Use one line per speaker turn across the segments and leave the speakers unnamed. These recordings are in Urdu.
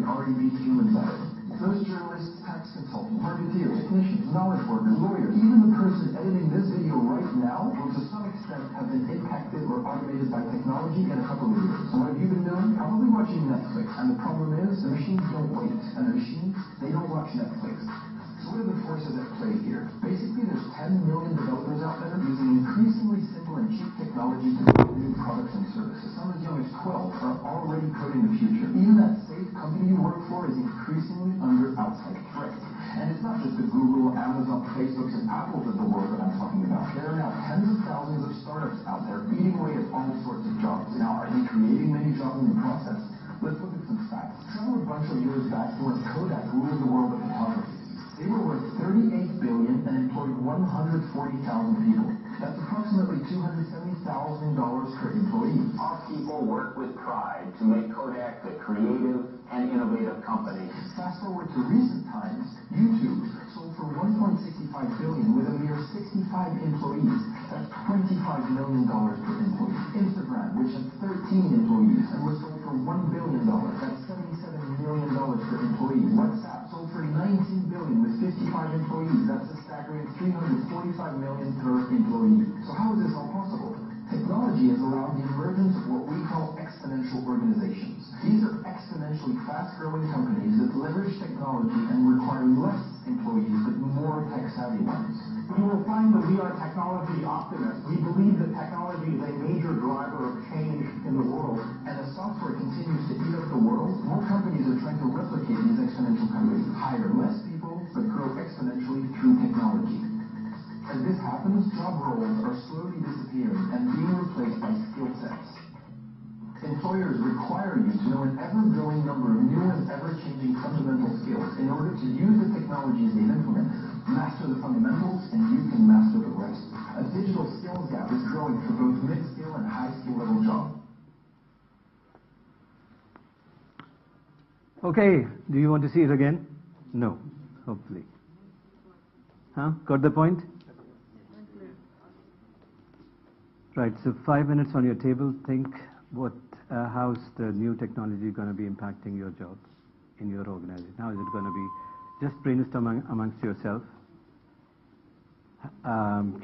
can already beat humans at it. Those journalists, tax consultants, marketeers, technicians, knowledge workers, lawyers, even the person editing this video right now will to some extent have been impacted or automated by technology in a couple of years. So what have you been doing? Probably watching Netflix. And the problem is, the machines don't wait. And the machines, they don't watch Netflix. So what are the forces at play here? Basically, there's 10 million developers out there using increasingly simple and cheap technology to build new products and services. Some as young as 12 are already coding the future. Even that safe company you work for is increasingly under outside threat. And it's not just the Google, Amazon, Facebooks, and Apples of the world that I'm talking about. There are now tens of thousands of startups out there eating away at all sorts of jobs. Now, are they creating many jobs in the process? Let's look at some facts. Travel a bunch of years back to when Kodak ruled the world of photography. They were worth $38 billion and employed 140,000 people. That's approximately $270,000 per employee.
Our people work with pride to make Kodak a creative and innovative company.
Fast forward to recent times, YouTube sold for $1.65 billion with a mere 65 employees. That's $25 million per employee. Instagram, which had 13 employees and was sold for $1 billion. That's $77 million per employee. WhatsApp sold for $19 billion with 55 employees. That's a staggering $345 million per employee. So how is this all possible? Technology has allowed the emergence of what we call exponential organizations. These are exponentially fast-growing companies that leverage technology and require less employees but more tech-savvy ones.
You will find that we are technology optimists. We believe that technology is a major driver of change in the world.
And as software continues to eat up the world, more companies are trying to replicate these exponential companies, hire less people but grow exponentially through technology. As this happens, job roles are slowly disappearing and being replaced by skill sets. Employers require you to know an ever-growing number of new and ever-changing fundamental skills in order to use the technologies they've implemented. Master the fundamentals, and you can master the rest. A digital skills gap is growing for both mid-skill and high-skill level jobs.
Okay, do you want to see it again? No, hopefully. Huh? Got the point? Right, so 5 minutes on your table. Think how's the new technology going to be impacting your job in your organization? How is it going to be? Just brainstorm amongst yourself.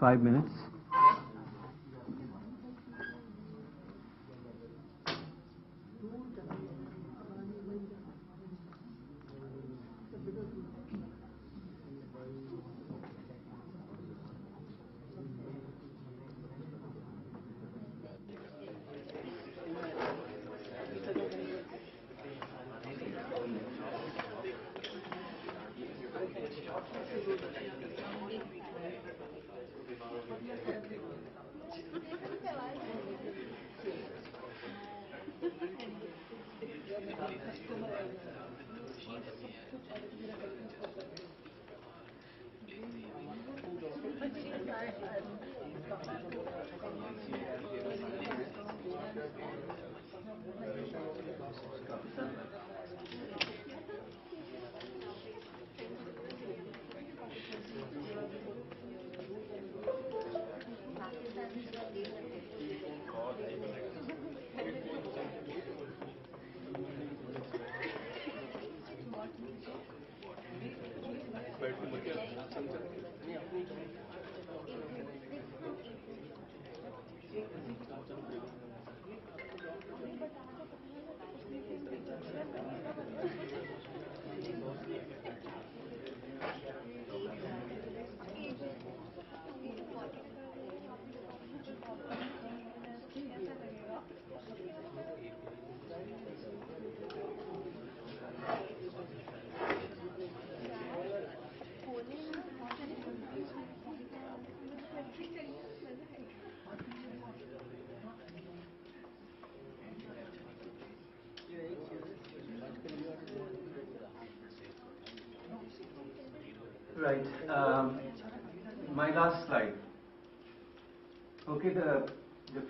5 minutes. Right. My last slide. Okay, the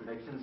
predictions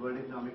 World Economic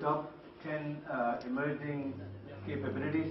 top 10 emerging capabilities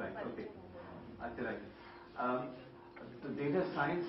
Right, okay. Right. So data science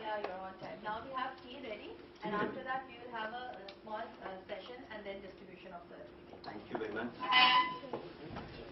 Yeah, you're on time. Now we have tea ready, and after that we will have a small session and then distribution of the certificate.
Thank you very much.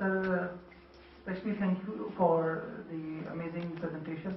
Sir, especially thank you for the amazing presentation.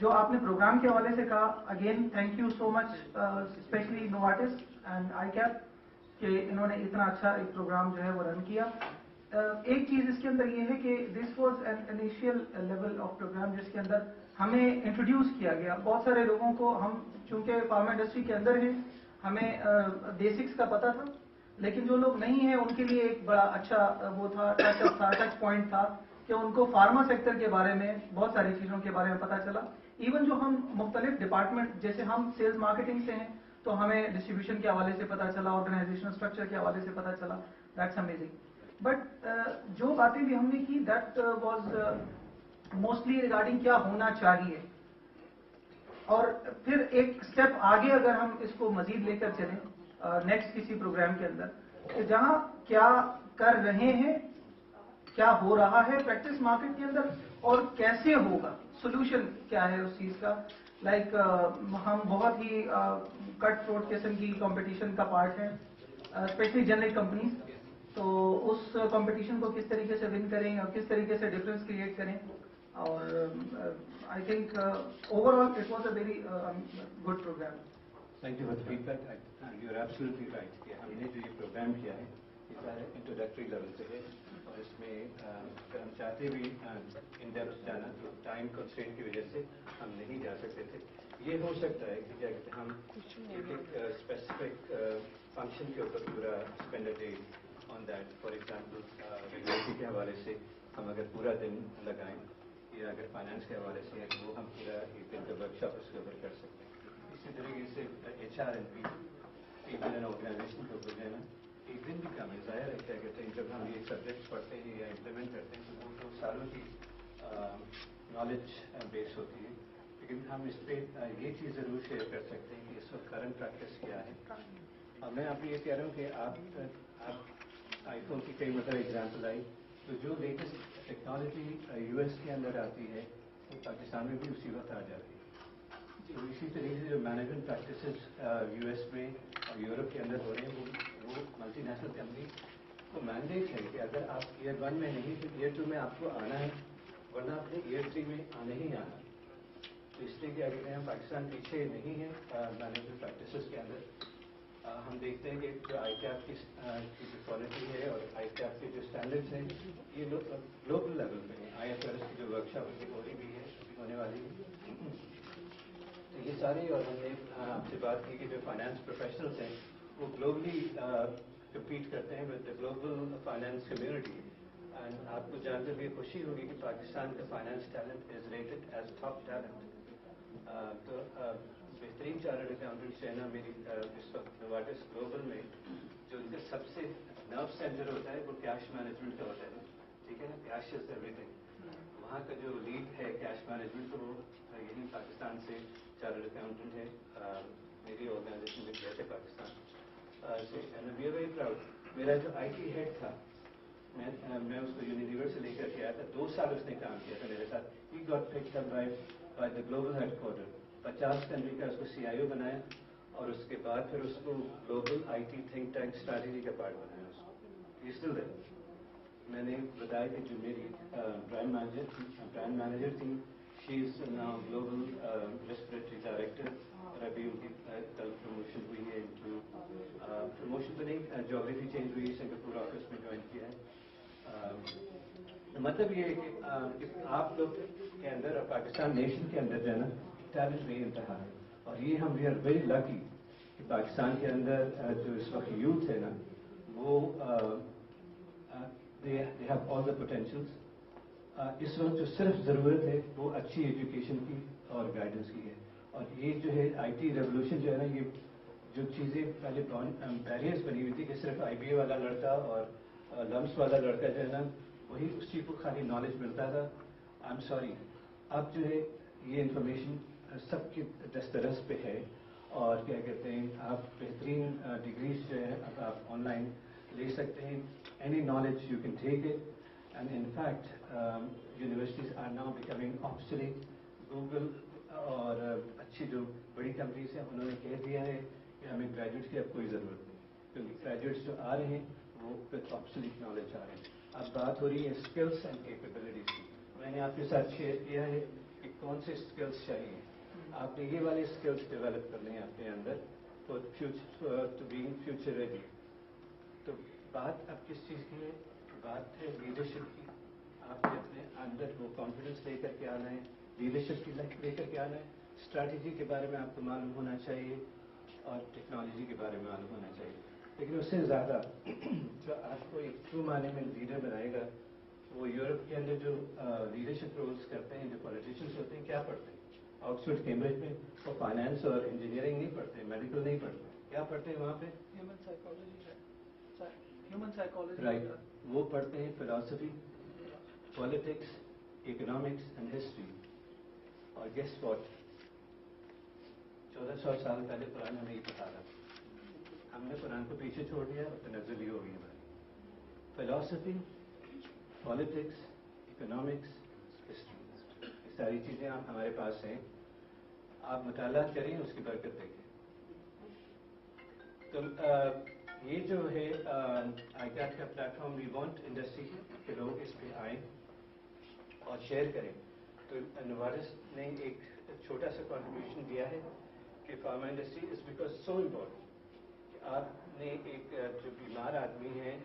جو آپ نے پروگرام کے حوالے سے کہا, again thank you so much especially Novartis and I keep کہ انہوں نے اتنا اچھا ایک پروگرام جو ہے وہ رن کیا. ایک چیز اس کے اندر یہ ہے کہ this was an initial level of program جس کے اندر ہمیں انٹروڈیوس کیا گیا. بہت سارے لوگوں کو, ہم چونکہ فارما انڈسٹری کے اندر ہیں, ہمیں بیسکس کا پتہ تھا, لیکن جو لوگ نہیں ہیں ان کے لیے ایک بڑا اچھا وہ تھا, ٹچ پوائنٹ تھا کہ ان کو فارما سیکٹر کے بارے میں بہت ساری چیزوں کے بارے میں پتہ چلا. ایون جو ہم مختلف ڈپارٹمنٹ, جیسے ہم سیلز مارکیٹنگ سے ہیں تو ہمیں ڈسٹریبیوشن کے حوالے سے پتہ چلا, آرگنائزیشنل اسٹرکچر کے حوالے سے پتہ چلا. That's amazing. بٹ جو باتیں بھی ہم نے کی دیٹ واز موسٹلی ریگارڈنگ کیا ہونا چاہیے, اور پھر ایک اسٹیپ آگے اگر ہم اس کو مزید لے کر چلیں نیکسٹ کسی پروگرام کے اندر, کہ جہاں کیا کر رہے ہیں, کیا ہو رہا ہے پریکٹس مارکیٹ کے اندر اور کیسے ہوگا, سولوشن کیا ہے اس چیز کا. لائک ہم بہت ہی کٹ تھروٹ قسم کی کمپٹیشن کا پارٹ ہے, اسپیشلی جنرک کمپنیز. تو اس کمپٹیشن کو کس طریقے سے ون کریں اور کس طریقے سے ڈفرینس کریٹ کریں. اور I think over all it was a very good programme.
Thank you for the feedback. You are absolutely right کہ ہم نے جو یہ پروگرام کیا ہے یہ سارے انٹروڈکٹری لیول پہ ہے, اور اس میں اگر ہم چاہتے بھی ان ڈیپتھ جانا تو ٹائم کنسٹرینٹ کی وجہ سے ہم نہیں جا سکتے تھے. یہ ہو سکتا ہے کہ کیا کہتے ہیں ہم ایک اسپیسیفک فنکشن کے اوپر پورا spend day on that. For example regulatory کے حوالے سے ہم اگر پورا دن لگائیں, یا اگر فائنانس کے حوالے سے ہے تو وہ ہم پورا ایک دن کا ورک شاپ اس کے اوپر کر سکتے ہیں. اسی طریقے سے H R and people and organization کے اوپر جو ہے نا ایک دن بھی کم ہے. ظاہر ہے کیا کہتے ہیں جب ہم یہ سبجیکٹس پڑھتے ہیں یا امپلیمنٹ کرتے ہیں تو وہ 2 سالوں کی نالج بیس ہوتی ہے. لیکن ہم اس پہ یہ چیز ضرور شیئر کر سکتے ہیں کہ اس وقت کرنٹ پریکٹس کیا ہے. اور میں آپ کو یہ کہہ رہا ہوں کہ آپ آئی فون کی کئی مطلب ایگزامپل آئی, تو جو لیٹسٹ ٹیکنالوجی یو ایس کے اندر آتی ہے وہ پاکستان میں بھی اسی وقت آ جاتی ہے. اسی طریقے سے جو مینجمنٹ پریکٹسز یو ایس میں اور یورپ کے اندر ہو رہے ہیں وہ ملٹی نیشنل کمپنی کو مینڈیٹ ہے کہ اگر آپ ایئر 1 میں نہیں تو ایئر 2 میں آپ کو آنا ہے, ورنہ آپ نے ایئر 3 میں آنے ہی آنا. تو اس لیے کہ اگر ہم پاکستان پیچھے نہیں ہے مینجمنٹ پریکٹسز کے اندر. ہم دیکھتے ہیں کہ جو آئی کیپ کی جو کوالٹی ہے اور آئی کیپ کے جو اسٹینڈرڈس ہیں یہ گلوبل لیول پہ ہیں. آئی ایف آر ایس کی جو ورک شاپ ہو رہی بھی ہے, ہونے والی ہے. تو یہ ساری, اور ہم نے آپ سے بات کی کہ جو فائنانس پروفیشنلس ہیں وہ گلوبلی کمپیٹ کرتے ہیں with the global finance community. And آپ کو جان کر بھی خوشی ہوگی کہ پاکستان کا finance talent is rated as top talent. تو بہترین چارٹرڈ اکاؤنٹنٹس جو ہے نا میری اس وقت نوارٹس گلوبل میں جو ان کا سب سے نرو سینٹر ہوتا ہے وہ کیش مینجمنٹ کا ہوتا ہے. ٹھیک ہے نا, کیش از ایوری تھنگ. وہاں کا جو لیڈ ہے کیش مینجمنٹ تو وہ یہی پاکستان سے چارٹرڈ اکاؤنٹنٹ ہے میری آرگنائزیشن میں گئے تھے پاکستان سے. And we are very proud. میرا جو آئی ٹی ہیڈ تھا میں اس کو یونیلیور سے لے کر کے آیا تھا, 2 سال اس نے کام کیا تھا میرے ساتھ. He got picked up by the global headquarter. 50 country کا اس کو سی آئی او بنایا, اور اس کے بعد پھر اس کو global I T think tank strategy کا پارٹ بنایا. اس کو اسٹل ہے. میں نے بتایا کہ جو میری برانڈ مینیجر تھی, she is now global respiratory director, اور ابھی ان کی کل پروموشن ہوئی ہے. پروموشن تو نہیں, جیوگرافی چینج ہوئی, سنگاپور آفس میں جوائن کیا ہے. مطلب یہ ہے کہ آپ لوگ کے اندر اور پاکستان نیشن کے اندر جو ہے نا ٹیلنٹ بے انتہا ہے. اور یہ ہم وی آر ویری لکی کہ پاکستان کے اندر جو اس وقت یوتھ ہے نا وہ they have all the potentials. اس وقت جو صرف ضرورت ہے وہ اچھی ایجوکیشن کی اور گائیڈنس کی ہے. اور یہ جو ہے آئی ٹی ریولیوشن جو ہے نا, یہ جو چیزیں پہلے بیریئرس بنی ہوئی تھی کہ صرف آئی بی اے والا لڑکا اور لمس والا لڑکا جو ہے نا وہی اسی کو خالی نالج ملتا تھا. آئی ایم سوری, اب جو ہے یہ انفارمیشن سب کی دسترس پہ ہے. اور کیا کہتے ہیں آپ بہترین ڈگریز جو ہے اب آپ آن لائن لے سکتے ہیں. Any knowledge you can take it, and in fact universities are now becoming obsolete. Google اور اچھی جو بڑی کمپنیز ہیں انہوں نے کہہ دیا ہے کہ ہمیں گریجویٹس کی اب کوئی ضرورت نہیں, کیونکہ گریجویٹس جو آ رہے ہیں وہ obsolete knowledge آ رہے ہیں. اب بات ہو رہی ہے اسکلس اینڈ کیپیبلٹیز کی. میں نے آپ کے ساتھ شیئر کیا ہے کہ کون سے اسکلس چاہیے. آپ نے یہ والے اسکلس ڈیولپ کرنے ہیں اپنے اندر ٹو بینگ فیوچر ریڈی. تو بات اب کس چیز کی ہے؟ بات ہے لیڈرشپ کی. آپ نے اپنے اندر وہ کانفیڈنس لے کر کے آنا ہے, لیڈرشپ کی لے کر کے آنا ہے. اسٹریٹجی کے بارے میں آپ کو معلوم ہونا چاہیے اور ٹیکنالوجی کے بارے میں معلوم ہونا چاہیے. لیکن اس سے زیادہ جو آپ کو ایک ٹرو معنی میں لیڈر بنائے گا, وہ یورپ کے اندر جو لیڈرشپ رولس کرتے ہیں, جو پولیٹیشینس ہوتے ہیں, کیا پڑھتے ہیں آکسفورڈ کیمبرج میں؟ وہ فائنانس اور انجینئرنگ نہیں پڑھتے, میڈیکل نہیں پڑھتے. کیا پڑھتے ہیں وہاں پہ؟
Human psychology.
رائٹ. وہ پڑھتے ہیں philosophy, politics, economics and history. اور گیس واٹ, 1400 سال پہلے قرآن ہمیں یہ بتا رہا تھا. ہم نے قرآن کو پیچھے چھوڑ دیا اور تنزلی ہو گئی ہماری. فلاسفی, پالیٹکس, اکنامکس, ہسٹری, یہ ساری چیزیں آپ ہمارے پاس ہیں. آپ مطالعہ کریں, اس کی برکت دیکھیں. تو یہ جو ہے آئی کیٹ کا platform, we want industry کے لوگ اس پہ آئیں اور شیئر کریں. تو نوارس نے ایک چھوٹا سا کنٹریبیوشن دیا ہے کہ pharma industry is because so important. آپ نے ایک جو بیمار آدمی ہے,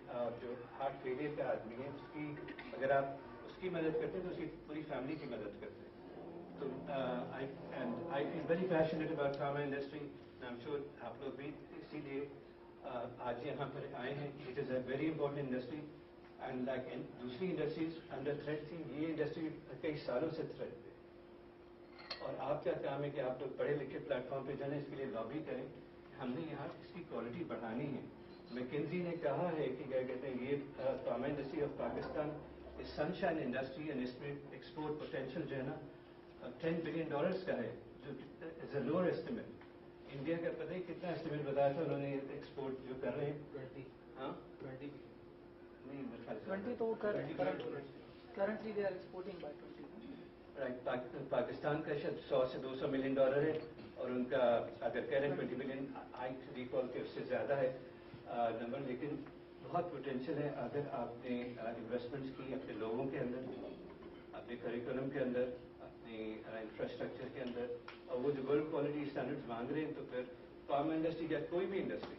جو ہارٹ فیلئر کا آدمی ہے, اس کی اگر آپ اس کی مدد کرتے ہیں تو اس کی پوری فیملی کی مدد کرتے ہیں. تو I feel very passionate about pharma industry. I am sure آپ لوگ بھی اسی لیے آج یہاں پر آئے ہیں. It is a very important industry and like دوسری انڈسٹریز انڈر تھریٹ تھی, یہ انڈسٹری کئی سالوں سے تھریٹ پہ. اور آپ کا کام ہے کہ آپ لوگ پڑھے لکھے پلیٹ فارم پہ جانے, اس کے لیے لابی کریں. ہم نے یہاں اس کی کوالٹی بڑھانی ہے. میکنزی نے کہا ہے کہ کیا کہتے ہیں, یہ pharma industry of Pakistan sunshine industry, and اس میں ایکسپورٹ پوٹینشیل جو ہے نا $10 بلین کا ہے, جو از اے لوور ایسٹیمیٹ. انڈیا کا پتہ ہی کتنا ایسٹیمیٹ بتایا تھا انہوں نے ایکسپورٹ جو کر رہے ہیں 20. ہاں 20 نہیں,
20 تو currently they are exporting by 20.
Pakistan کا شاید $100 سے $200 ملین ہے, اور ان کا اگر کہہ رہے ہیں 20 ملین, آئی ریکال کہ اس سے زیادہ ہے نمبر. لیکن بہت پوٹینشیل ہے اگر آپ نے انویسٹمنٹس کی اپنے لوگوں کے اندر, اپنے کریکولم کے اندر, اپنے انفراسٹرکچر کے اندر, اور وہ جو ورلڈ کوالٹی اسٹینڈرڈز مانگ رہے ہیں. تو پھر فارما انڈسٹری یا کوئی بھی انڈسٹری